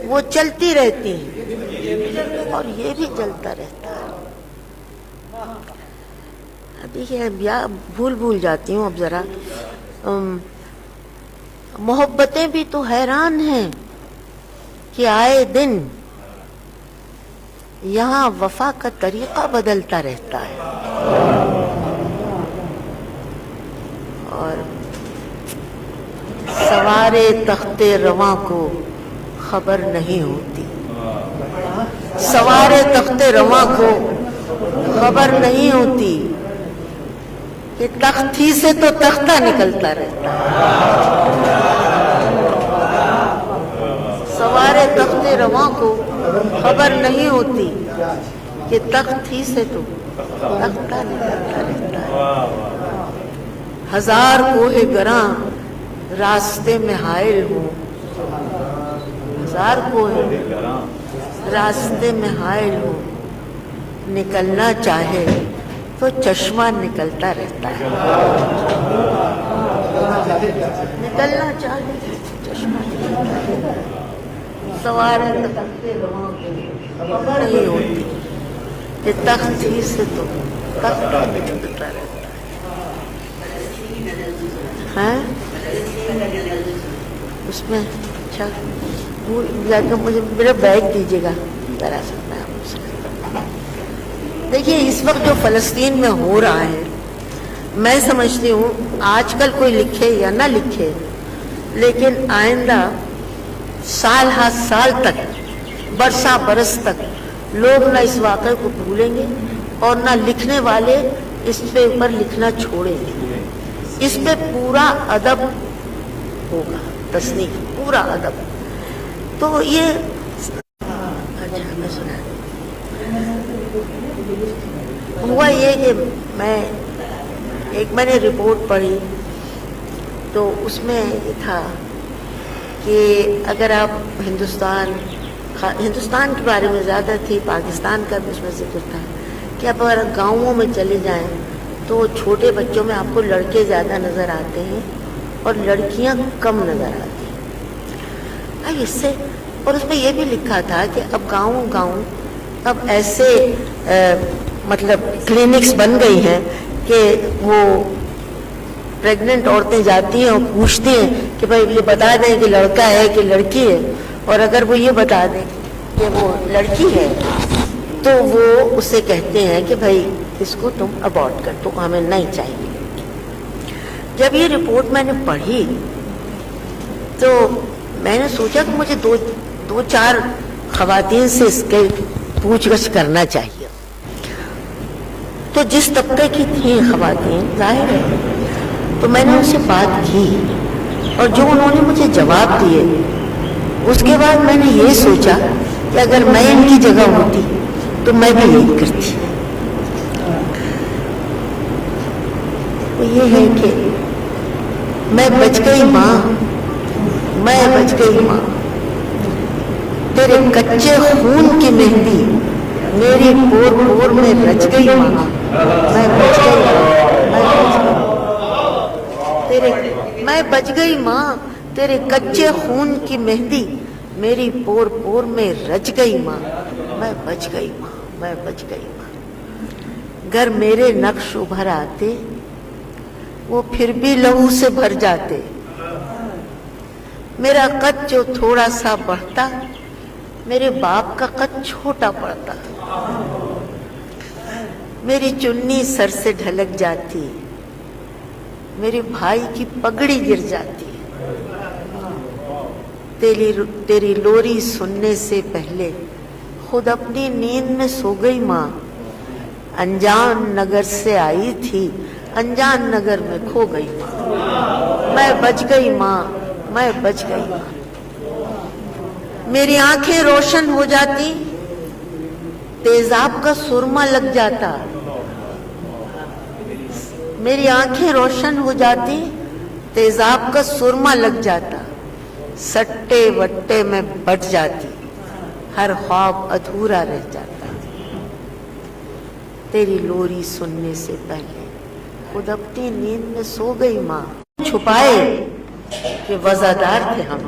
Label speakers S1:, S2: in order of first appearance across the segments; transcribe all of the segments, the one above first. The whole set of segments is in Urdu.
S1: وہ چلتی رہتی ہیں اور یہ بھی چلتا رہتا ہے. ابھی یہ بھول جاتی ہوں اب ذرا. محبتیں بھی تو حیران ہیں کہ آئے دن یہاں وفا کا طریقہ بدلتا رہتا ہے. اور سوارے تخت رواں کو خبر نہیں ہوتی. سوارے تخت رواں کو خبر نہیں ہوتی کہ تختی سے تو تختہ نکلتا رہتا ہے. سوارے تخت رواں کو خبر نہیں ہوتی کہ تختی سے تو تختہ نکلتا رہتا ہے. ہزار کوہ گراں راستے میں حائل ہوں. ہزار کوہ راستے میں حائل ہوں. نکلنا چاہے تو چشمہ نکلتا رہتا ہے. نکلنا چاہے چشمہ نکلتا رہتا ہے. سوارے تخت رواں کو خبر نہیں ہوتی کہ تختی سے تو تختہ نکلتا رہتا ہے. اس میں اچھا مجھے میرا بیگ دیجیے گا ذرا سا. دیکھیے اس وقت جو فلسطین میں ہو رہا ہے میں سمجھتی ہوں آج کل کوئی لکھے یا نہ لکھے لیکن آئندہ سال ہر سال تک برسا برس تک لوگ نہ اس واقعے کو بھولیں گے اور نہ لکھنے والے اس پہ اوپر لکھنا چھوڑیں گے. اس پہ پورا ادب ہوگا. تصنیف پورا ادب. تو یہ میں سنا ہوا یہ کہ میں نے رپورٹ پڑھی تو اس میں یہ تھا کہ اگر آپ ہندوستان کے بارے میں زیادہ تھی, پاکستان کا بھی اس میں ذکر تھا کہ آپ اگر گاؤں میں چلے جائیں تو چھوٹے بچوں میں آپ کو لڑکے زیادہ نظر آتے ہیں اور لڑکیاں کم نظر آتی ہیں. اس سے اور اس میں یہ بھی لکھا تھا کہ اب گاؤں اب ایسے مطلب کلینکس بن گئی ہیں کہ وہ پریگننٹ عورتیں جاتی ہیں اور پوچھتی ہیں کہ بھائی یہ بتا دیں کہ لڑکا ہے کہ لڑکی ہے, اور اگر وہ یہ بتا دیں کہ وہ لڑکی ہے تو وہ اسے کہتے ہیں کہ بھائی اس کو تم ابورٹ کر دو, ہمیں نہیں چاہیے. جب یہ رپورٹ میں نے پڑھی تو میں نے سوچا کہ مجھے دو چار خواتین سے اس کے پوچھ گچھ کرنا چاہیے. تو جس طبقے کی تھیں خواتین ظاہر ہے تو میں نے ان سے بات کی اور جو انہوں نے مجھے جواب دیے اس کے بعد میں نے یہ سوچا کہ اگر میں ان کی جگہ ہوتی تو میں بھی یہی کرتی. وہ یہ ہے کہ میں بچ گئی ماں, میں بچ گئی ماں, تیرے کچے خون کی مہندی میری پور میں رچ گئی ماں, میں بچ گئی ماں, تیرے کچے خون کی مہندی میری پور میں رچ گئی ماں, میں بچ گئی ماں, میں بچ گئی ماں. گر میرے نقش ابھر آتے وہ پھر بھی لہو سے بھر جاتے. میرا قد جو تھوڑا سا بڑھتا میرے باپ کا قد چھوٹا پڑتا. میری چنی سر سے ڈھلک جاتی, میرے بھائی کی پگڑی گر جاتی. تیری لوری سننے سے پہلے خود اپنی نیند میں سو گئی ماں. انجان نگر سے آئی تھی, انجان نگر میں کھو گئی ماں. میں بچ گئی ماں, میں بچ گئی ماں. میری آنکھیں روشن ہو جاتی, تیزاب کا سرما لگ جاتا. میری آنکھیں روشن ہو جاتی, تیزاب کا سرما لگ جاتا. سٹے وٹے میں بٹ جاتی, ہر خواب ادھورا رہ جاتا. تیری لوری سننے سے پہلے خود اپنی نیند میں سو گئی ماں. چھپائے کہ وزادار تھے ہم,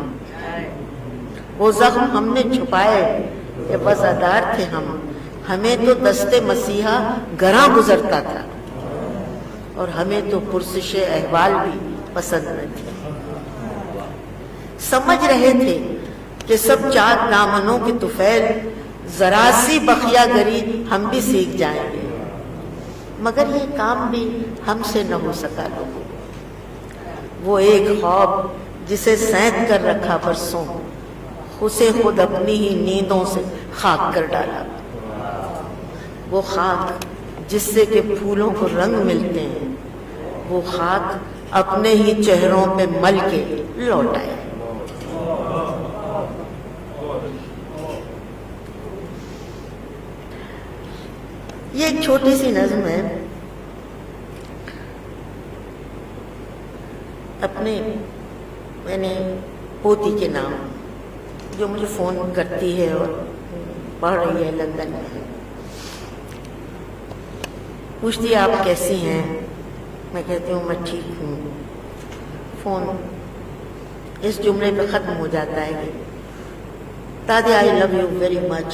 S1: وہ زخم ہم نے چھپائے کہ وفادار تھے ہم، ہمیں تو دست مسیحا گراں گزرتا تھا اور ہمیں تو پرسش احوال بھی پسند نہ تھی۔ سمجھ رہے تھے کہ سب چاک دامنوں کے طفیل، ذرا سی بخیا گری ہم بھی سیکھ جائیں گے، مگر یہ کام بھی ہم سے نہ ہو سکا لوگوں۔ وہ ایک خواب جسے سینت کر رکھا برسوں، اسے خود اپنی ہی نیندوں سے خاک کر ڈالا۔ وہ خاک جس سے کہ پھولوں کو رنگ ملتے ہیں، وہ خاک اپنے ہی چہروں پہ مل کے لوٹ آئے۔ یہ ایک چھوٹی سی نظم ہے، اپنے میں نے پوتی کے نام، جو مجھے فون کرتی ہے اور پڑھ رہی ہے لندن میں، پوچھتی ہے آپ کیسی ہیں؟ میں کہتی ہوں میں ٹھیک ہوں۔ فون اس جملے پہ ختم ہو جاتا ہے کہ دادی I love you very much,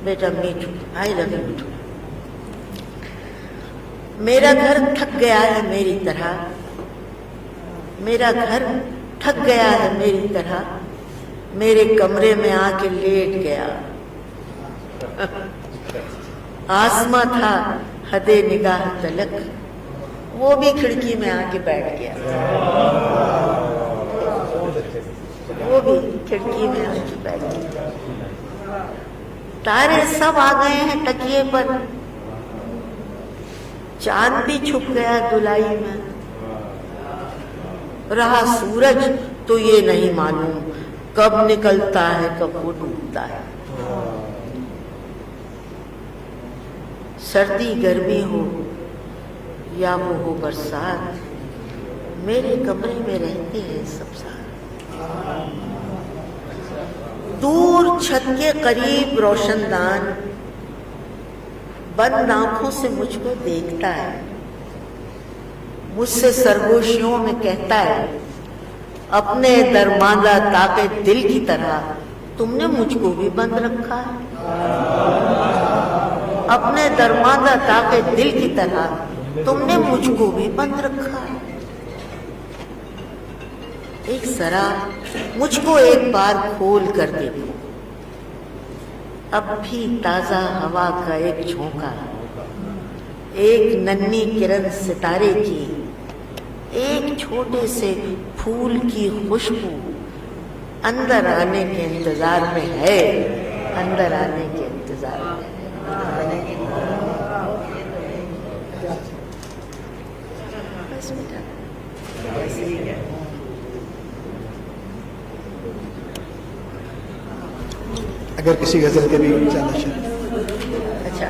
S1: بیٹا me too, I love you too. میرا گھر تھک گیا ہے میری طرح، میرا گھر تھک گیا ہے میری طرح، میرے کمرے میں آ کے لیٹ گیا۔ آسماں تھا حد نگاہ تلک، وہ بھی کھڑکی میں آ کے بیٹھ گیا، وہ بھی کھڑکی میں آ کے بیٹھ گیا۔ تارے سب آ گئے ہیں تکیے پر، چاند بھی چھپ گیا دلائی میں، رہا سورج تو یہ نہیں معلوم کب نکلتا ہے کب وہ ڈوبتا ہے۔ سردی گرمی ہو یا وہ ہو برسات، میرے کمرے میں رہتے ہیں سب ساتھ۔ دور چھت کے قریب روشن دان بند آنکھوں سے مجھ کو دیکھتا ہے، مجھ سے سرگوشیوں میں کہتا ہے اپنے درماندہ تاکہ دل کی طرح تم نے مجھ کو بھی بند رکھا ہے، اپنے درماندہ تاکہ دل کی طرح تم نے مجھ کو بھی بند رکھا ہے۔ ایک ذرا مجھ کو ایک بار کھول کر دیکھو، اب بھی تازہ ہوا کا ایک جھونکا، ایک ننھی کرن ستارے کی، ایک چھوٹے سے پھول کی خوشبو اندر آنے کے انتظار میں ہے، اندر آنے کے انتظار میں ہے۔ بس بیٹا
S2: اگر کسی غزل کے بھی زیادہ شعر۔
S1: اچھا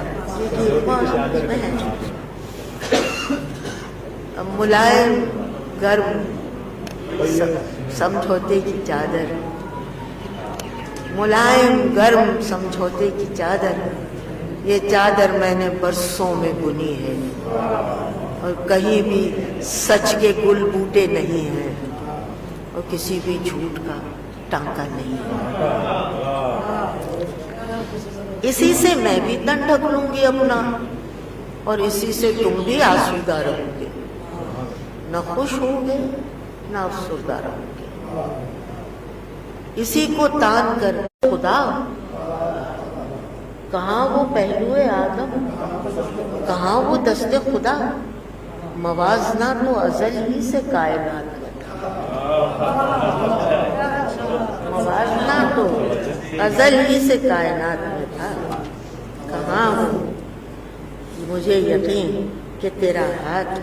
S1: ملائم گرم سمجھوتے کی چادر، ملائم گرم سمجھوتے کی چادر، یہ چادر میں نے برسوں میں بنی ہے، اور کہیں بھی سچ کے گل بوٹے نہیں ہیں اور کسی بھی جھوٹ کا ٹانکا نہیں ہے۔ اسی سے میں بھی تن ڈھک لوں گی اپنا، اور اسی سے تم بھی آسودہ رہو گے، نہ خوش ہوں گے نہ افسردہ رہو گے۔ اسی کو تان کر خدا، کہاں وہ پہلو آدم، کہاں وہ دست خدا، موازنہ تو ازل ہی سے کائنات میں تھا، موازنہ تو ازل ہی سے کائنات میں تھا، کہاں وہ مجھے یقین کہ تیرا ہاتھ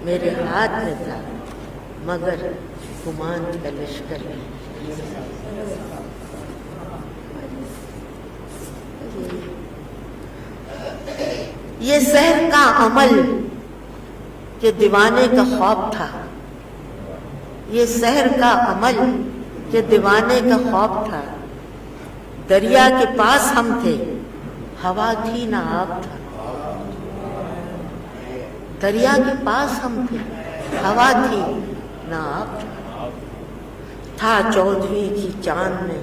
S1: میرے ہاتھ میں تھا، مگر گمان کا لشکر یہ سحر کا عمل کہ دیوانے کا خواب تھا، یہ سحر کا عمل کہ دیوانے کا خواب تھا، دریا کے پاس ہم تھے ہوا تھی نہ آب تھا، دریا کے پاس ہم تھے ہوا تھی نہ آب تھا، چودھویں کی چاند میں